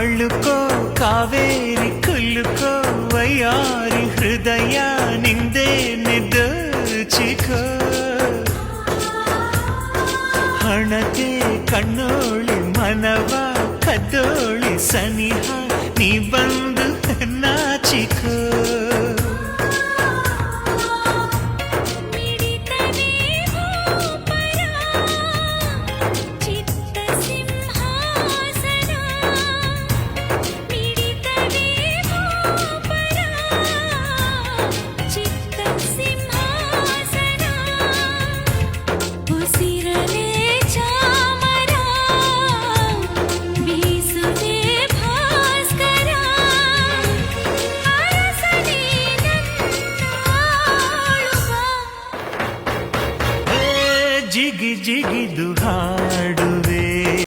ಬಳುಕೋ ಕಾವೇರಿ ಕುಲುಕೋ ವಯ್ಯಾರಿ ಹೃದಯ ನಿಂದೆ ದೋಚಿಕೋ ಹಣತೆ ಕಣ್ಣೋಳಿ ಮನವ ಕದ್ದೋಳಿ ಸನಿಹ ನೀ ಬಂದು ನಾಚಿಕೋ ಜಿಗಿ ಜಿಗಿದು